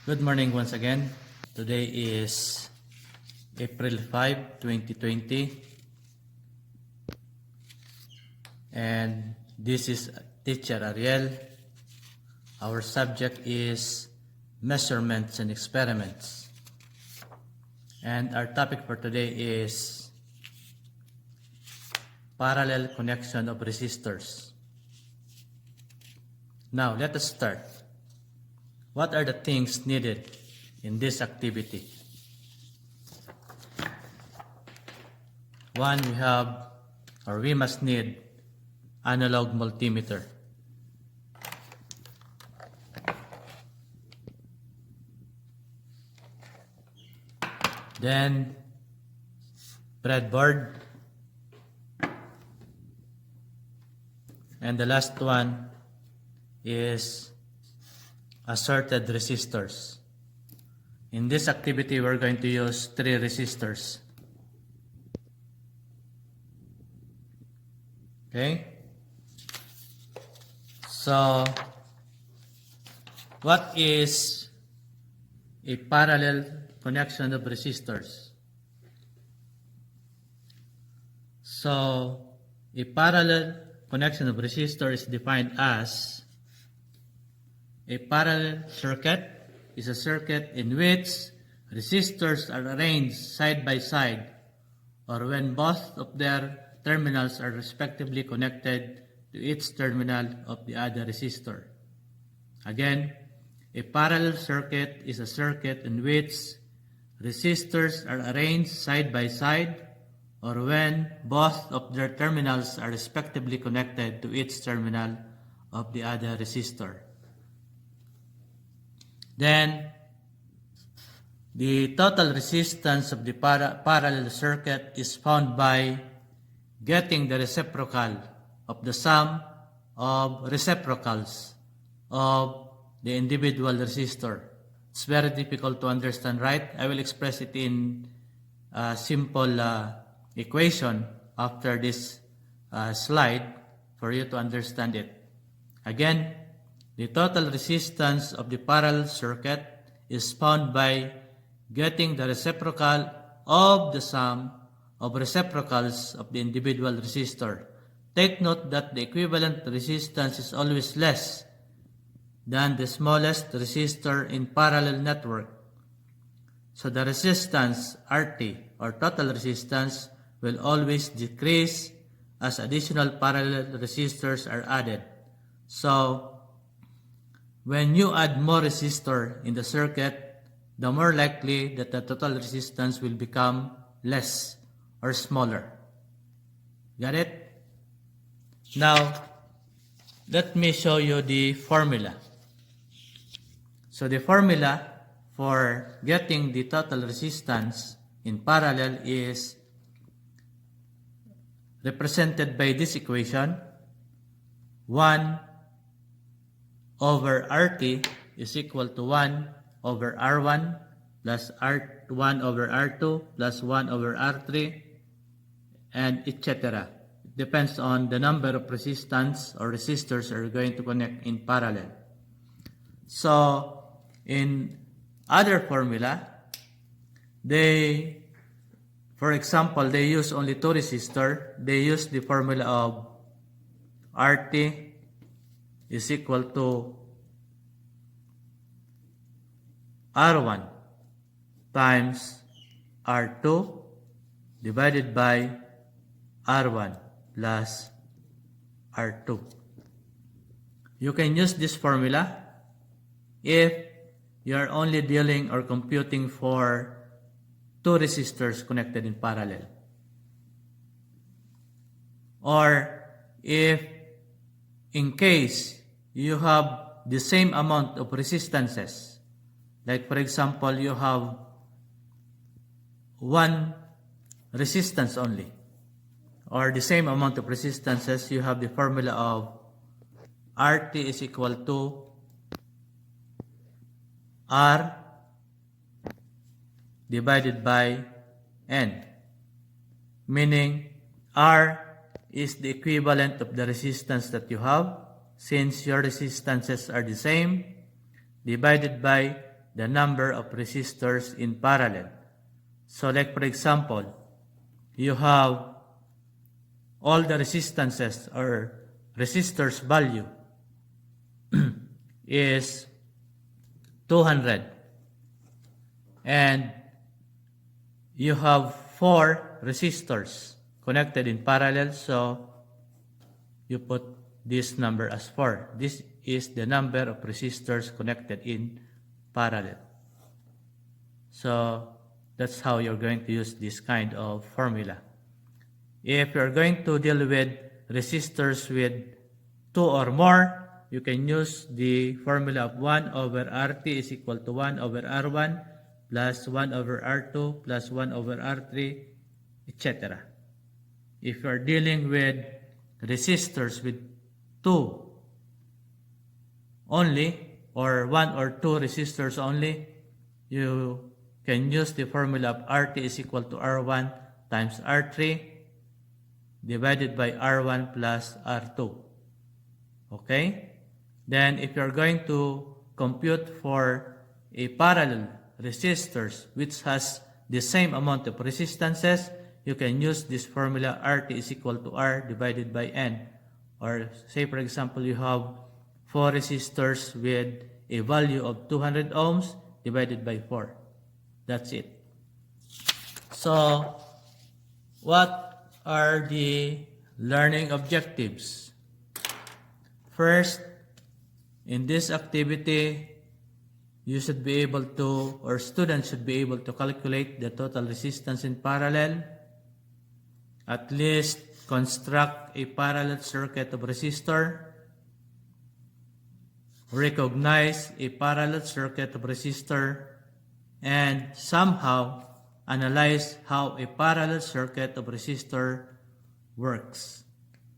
Good morning once again. Today is April 5, 2020. And this is teacher Ariel. Our subject is measurements and experiments. And our topic for today is parallel connection of resistors. Now, let us start. What are the things needed in this activity? One, we must need analog multimeter. Then, breadboard. And the last one is assorted resistors. In this activity, we're going to use 3 resistors. Okay? So, what is a parallel connection of resistors? So, a parallel connection of resistor is defined as a parallel circuit is a circuit in which resistors are arranged side by side, or when both of their terminals are respectively connected to each terminal of the other resistor. Again, a parallel circuit is a circuit in which resistors are arranged side by side, or when both of their terminals are respectively connected to each terminal of the other resistor. Then, the total resistance of the parallel circuit is found by getting the reciprocal of the sum of reciprocals of the individual resistor. It's very difficult to understand, right? I will express it in a simple equation after this slide for you to understand it. Again, the total resistance of the parallel circuit is found by getting the reciprocal of the sum of reciprocals of the individual resistor. Take note that the equivalent resistance is always less than the smallest resistor in parallel network. So the resistance RT, or total resistance, will always decrease as additional parallel resistors are added. So, when you add more resistor in the circuit, the more likely that the total resistance will become less or smaller. Got it? Now, let me show you the formula. So the formula for getting the total resistance in parallel is represented by this equation. 1 over RT is equal to 1 over R1 plus R1 over R2 plus 1 over R3, and etc. It depends on the number of resistance or resistors are going to connect in parallel. So, in other formula, for example, they use only 2 resistors. They use the formula of RT is equal to R1 times R2 divided by R1 plus R2. You can use this formula if you are only dealing or computing for 2 resistors connected in parallel. Or if in case you have the same amount of resistances, like for example, you have 1 resistance only, or the same amount of resistances, you have the formula of RT is equal to R divided by N, meaning R is the equivalent of the resistance that you have, since your resistances are the same, divided by the number of resistors in parallel. So like for example, you have all the resistances or resistors value is 200, and you have 4 resistors connected in parallel, so you put this number as 4. This is the number of resistors connected in parallel. So that's how you're going to use this kind of formula. If you're going to deal with resistors with 2 or more, you can use the formula of 1 over RT is equal to 1 over R1 plus 1 over R2 plus 1 over R3, etc. If you're dealing with resistors with 2 only, or 1 or 2 resistors only, you can use the formula of RT is equal to R1 times R3 divided by R1 plus R2. Okay? Then if you're going to compute for a parallel resistors which has the same amount of resistances, you can use this formula RT is equal to R divided by N. Or say for example you have 4 resistors with a value of 200 ohms divided by 4. That's it. So what are the learning objectives? First, in this activity, you should be able to, or students should be able to calculate the total resistance in parallel, at least construct a parallel circuit of resistor, recognize a parallel circuit of resistor, and somehow analyze how a parallel circuit of resistor works.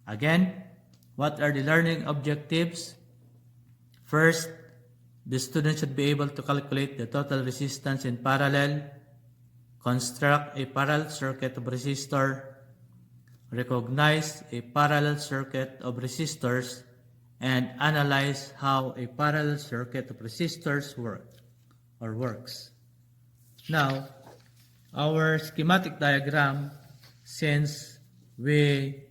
Again, what are the learning objectives? First, the student should be able to calculate the total resistance in parallel, construct a parallel circuit of resistor, recognize a parallel circuit of resistors, and analyze how a parallel circuit of resistors works. Now, our schematic diagram, since we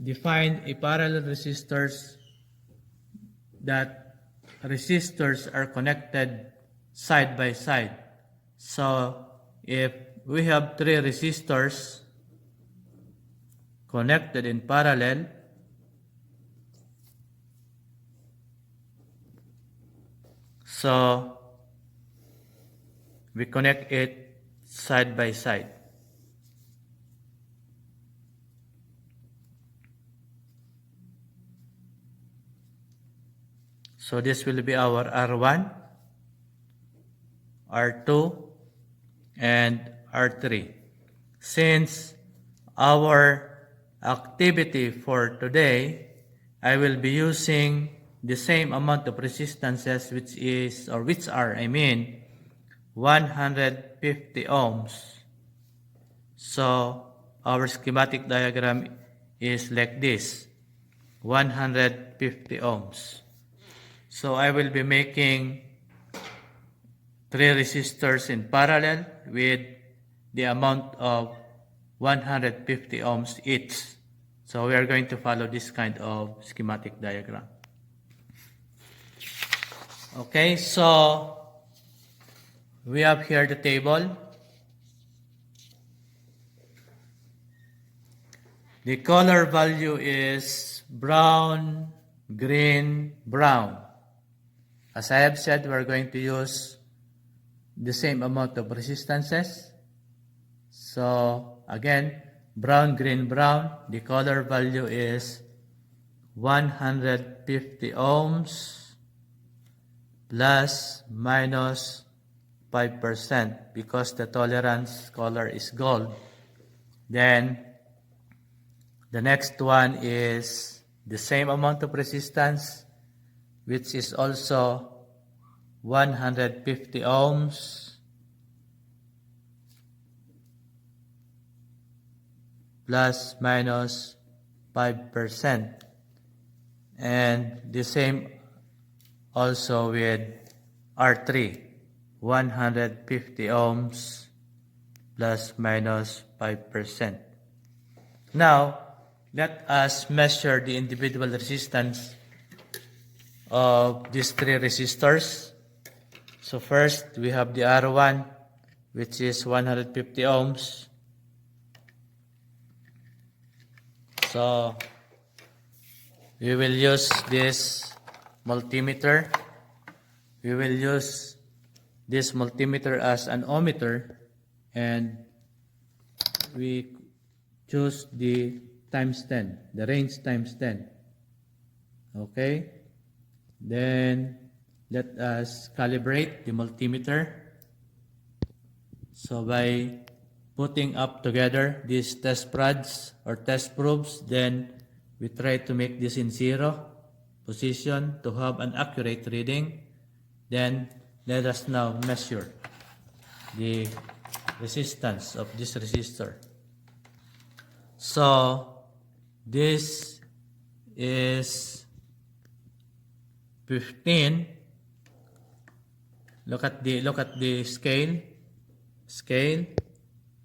defined a parallel resistors that resistors are connected side by side. So if we have 3 resistors connected in parallel, so we connect it side by side. So this will be our R1, R2, and R3. Since our activity for today, I will be using the same amount of resistances which are 150 ohms. So our schematic diagram is like this, 150 ohms. So I will be making 3 resistors in parallel with the amount of 150 ohms each. So we are going to follow this kind of schematic diagram. Okay, so we have here the table. The color value is brown, green, brown. As I have said, we are going to use the same amount of resistances. So again, brown, green, brown, the color value is 150 ohms plus minus 5% because the tolerance color is gold. Then the next one is the same amount of resistance, which is also 150 ohms plus minus 5%, and the same also with R3. 150 ohms plus minus 5%. Now, let us measure the individual resistance of these three resistors. So first, we have the R1, which is 150 ohms. So we will use this multimeter. We will use this multimeter as an ohmmeter, and we choose the times 10, the range times 10. Okay? Then let us calibrate the multimeter. So by putting up together these test prods or test probes, then we try to make this in 0 position to have an accurate reading. Then let us now measure the resistance of this resistor. So this is 15. Look at the scale.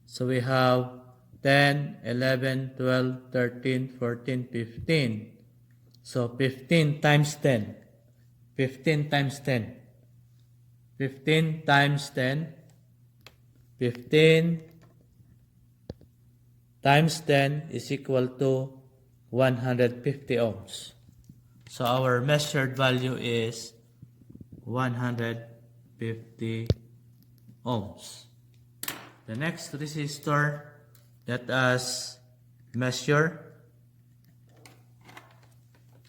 So we have 10, 11, 12, 13, 14, 15. So 15 times 10. 15 times 10. 15 times 10. 15 times 10 is equal to 150 ohms. So our measured value is 150 ohms. The next resistor, let us measure.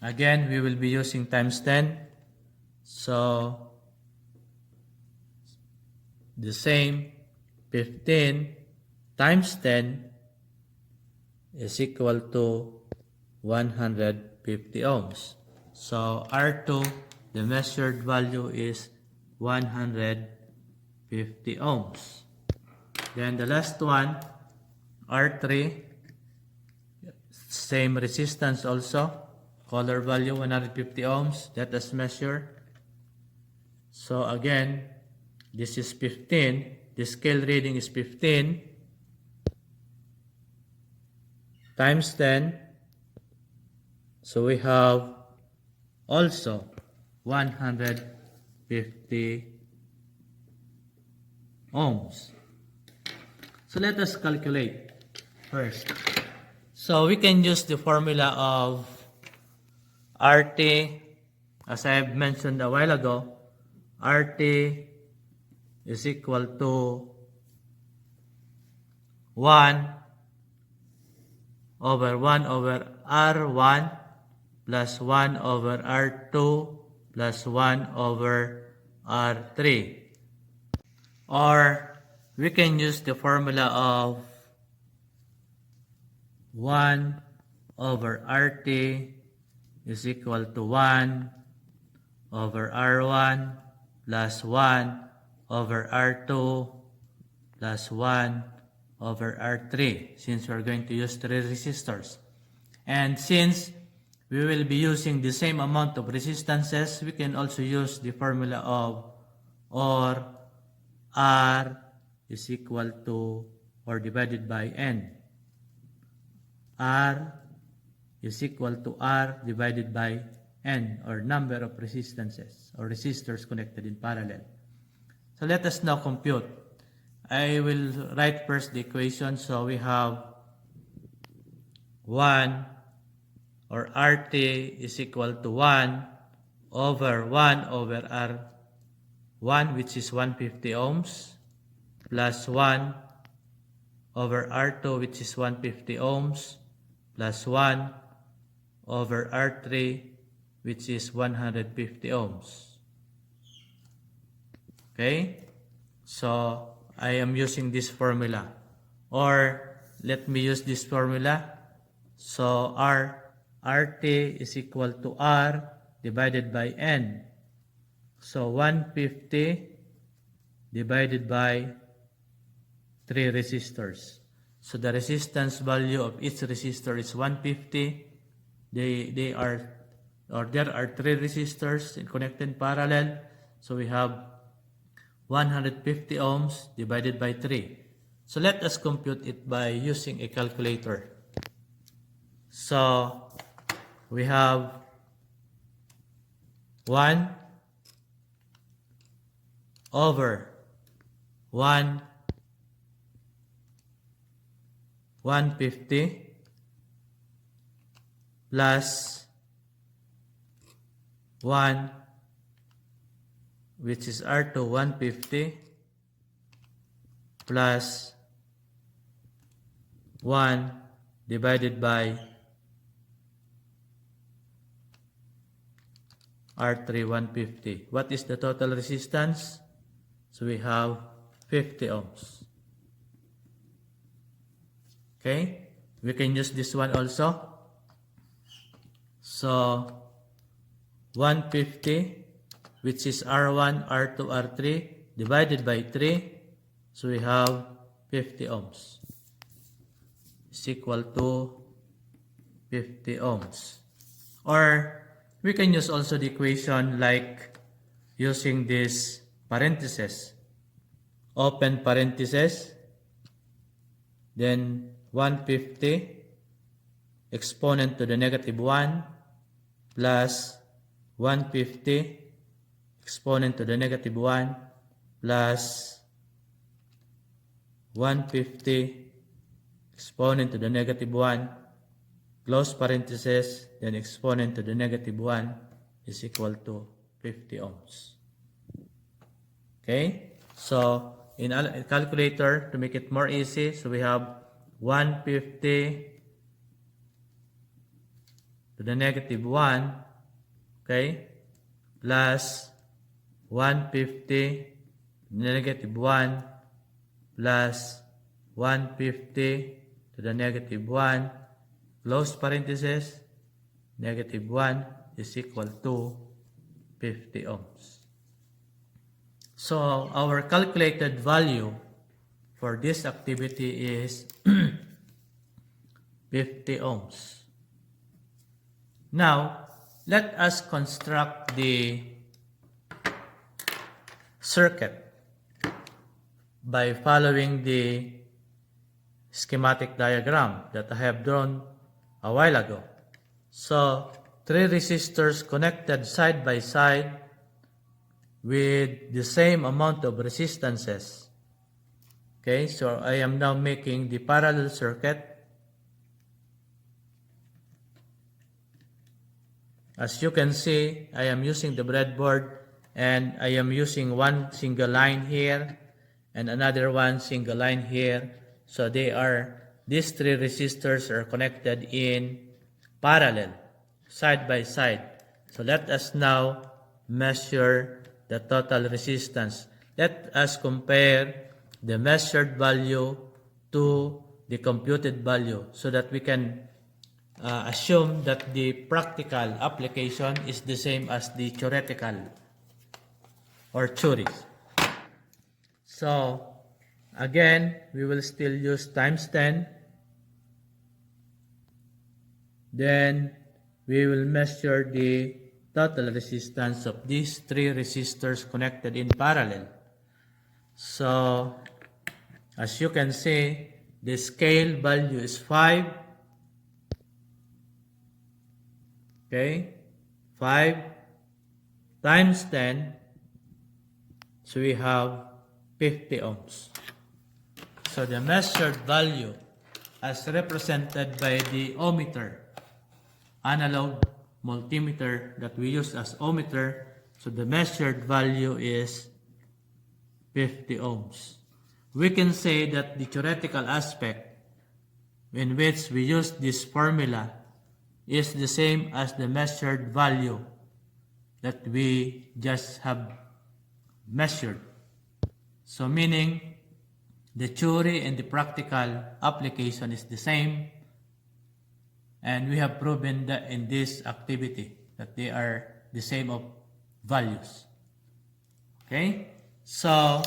Again, we will be using times 10. So the same, 15 times 10 is equal to 150 ohms. So R2, the measured value is 150 ohms. Then the last one, R3, same resistance also, color value 150 ohms. Let us measure. So again, this is 15. The scale reading is 15 times 10. So we have also 150 ohms. So let us calculate first. So we can use the formula of RT, as I have mentioned a while ago. RT is equal to 1 over R1 plus 1 over R2 plus 1 over R3. Or we can use the formula of 1 over RT is equal to 1 over R1 plus 1 over R2 plus 1 over R3, since we're going to use 3 resistors. And since we will be using the same amount of resistances, we can also use the formula of or R is equal to or divided by N. R is equal to R divided by N, or number of resistances or resistors connected in parallel. So let us now compute. I will write first the equation. So we have 1 or RT is equal to 1 over R1, which is 150 ohms, plus 1 over R2, which is 150 ohms, plus 1 over R3, which is 150 ohms. Okay? So I am using this formula. Or let me use this formula. So RT is equal to R divided by N. So 150 divided by 3 resistors. So the resistance value of each resistor is 150. There are 3 resistors connected in parallel. So we have 150 ohms divided by 3. So let us compute it by using a calculator. So we have 1 over 150 plus 1, which is R2 150 plus 1 divided by R3 150. What is the total resistance? So we have 50 ohms. Okay, we can use this one also. So 150, which is R1, R2, R3 divided by 3. So we have 50 ohms. Is equal to 50 ohms. Or we can use also the equation like using this parenthesis. Open parenthesis. Then 150 exponent to the negative 1 plus 150 exponent to the negative 1 plus 150 exponent to the negative 1 close parenthesis, then exponent to the negative 1 is equal to 50 ohms. Okay, so in a calculator, to make it more easy, so we have 150 to the negative 1, okay, plus 150 to the negative 1 plus 150 to the negative 1, close parenthesis, negative 1 is equal to 50 ohms. So our calculated value for this activity is 50 ohms. Now, let us construct the circuit by following the schematic diagram that I have drawn a while ago. So, 3 resistors connected side by side with the same amount of resistances. Okay, so I am now making the parallel circuit. As you can see, I am using the breadboard and I am using one single line here and another one single line here. So these 3 resistors are connected in parallel, side by side. So let us now measure the total resistance. Let us compare the measured value to the computed value so that we can assume that the practical application is the same as the theoretical or theory. So again, we will still use times 10. Then we will measure the total resistance of these 3 resistors connected in parallel. So as you can see, the scale value is 5. Okay, 5 times 10, so we have 50 ohms. So the measured value as represented by the ohmmeter, analog multimeter that we use as ohmmeter, so the measured value is 50 ohms. We can say that the theoretical aspect in which we use this formula is the same as the measured value that we just have measured. So meaning the theory and the practical application is the same, and we have proven that in this activity that they are the same of values. Okay, so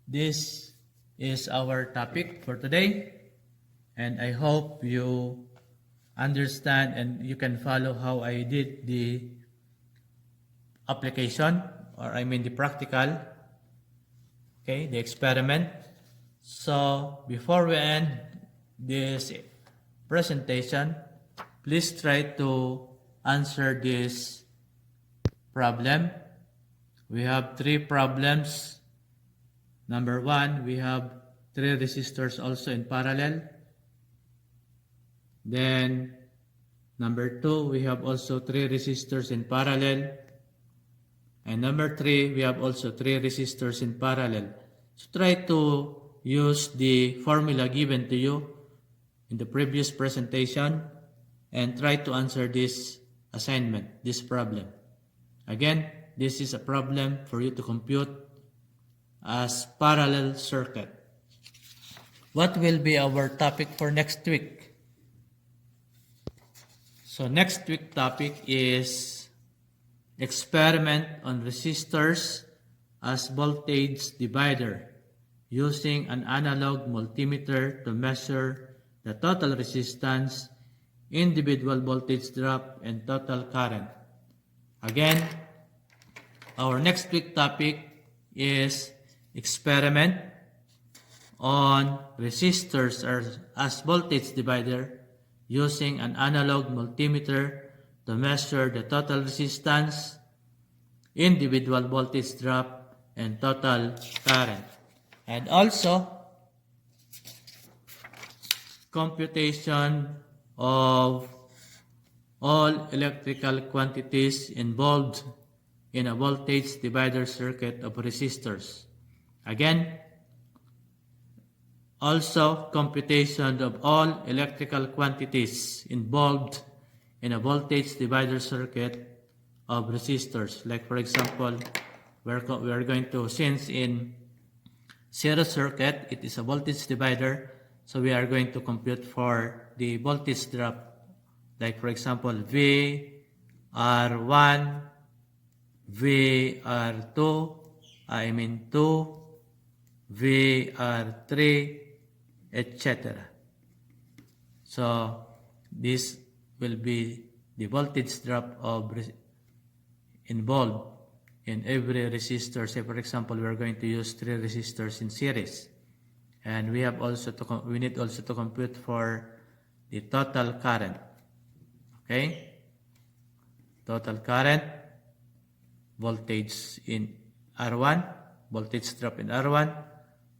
this is our topic for today. And I hope you understand and you can follow how I did the application or I mean the practical, okay, the experiment. So before we end this presentation, please try to answer this problem. We have 3 problems. Number 1, we have 3 resistors also in parallel. Then number 2, we have also 3 resistors in parallel. And number 3, we have also 3 resistors in parallel. So try to use the formula given to you in the previous presentation and try to answer this assignment, this problem. Again, this is a problem for you to compute as parallel circuit. What will be our topic for next week? So next week topic is experiment on resistors as voltage divider using an analog multimeter to measure the total resistance, individual voltage drop, and total current. Again, our next week topic is experiment on resistors as voltage divider using an analog multimeter to measure the total resistance, individual voltage drop, and total current. And also, computation of all electrical quantities involved in a voltage divider circuit of resistors. Again, also computation of all electrical quantities involved in a voltage divider circuit of resistors. Like for example, we are going to, since in series circuit, it is a voltage divider, so we are going to compute for the voltage drop. Like for example, VR1, VR2, 2, VR3, etc. So this will be the voltage drop of involved in every resistor. Say for example, we are going to use 3 resistors in series, and we need also to compute for the total current. Okay, total current, voltage in R1, voltage drop in R1,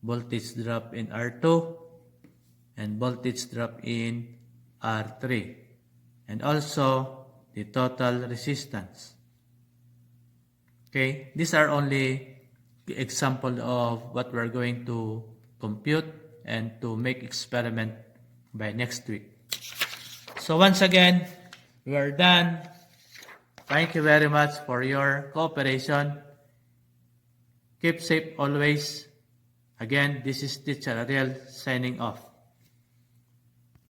voltage drop in R2, and voltage drop in R3, and also the total resistance. Okay, these are only the example of what we're going to compute and to make experiment by next week. So once again, we are done. Thank you very much for your cooperation. Keep safe always. Again, this is Teacher Ariel signing off.